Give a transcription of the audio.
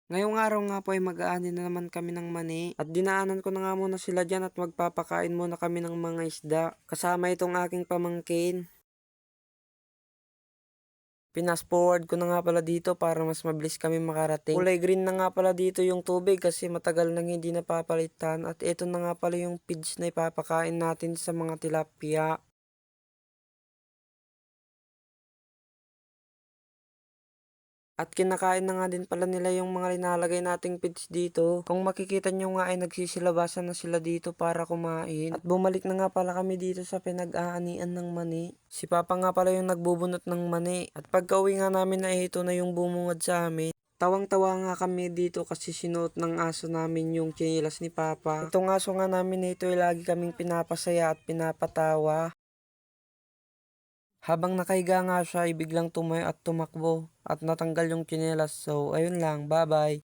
Ngayong araw nga po ay mag-aani na naman kami ng mani at dinaanan ko na nga muna sila diyan at magpapakain muna kami ng mga isda. Kasama itong aking pamangkin. Pinas-forward ko na nga pala dito para mas mabilis kami makarating. Kulay green na nga pala dito yung tubig kasi matagal nang hindi napapalitan at ito na nga pala yung feeds na ipapakain natin sa mga tilapia. At kinakain na nga din pala nila yung mga linalagay nating feeds dito. Kung makikita nyo nga ay nagsisilabasan na sila dito para kumain. At bumalik na nga pala kami dito sa pinag-aanian ng mani. Si Papa nga pala yung nagbubunot ng mani. At pagka-uwi nga namin na ito na yung bumungad sa amin. Tawang-tawa nga kami dito kasi sinuot ng aso namin yung tsinelas ni Papa. Itong aso nga namin na ito ay lagi kaming pinapasaya at pinapatawa. Habang nakahiga nga siya ay biglang tumayo at tumakbo at natanggal yung tsinelas. So ayun lang, bye bye.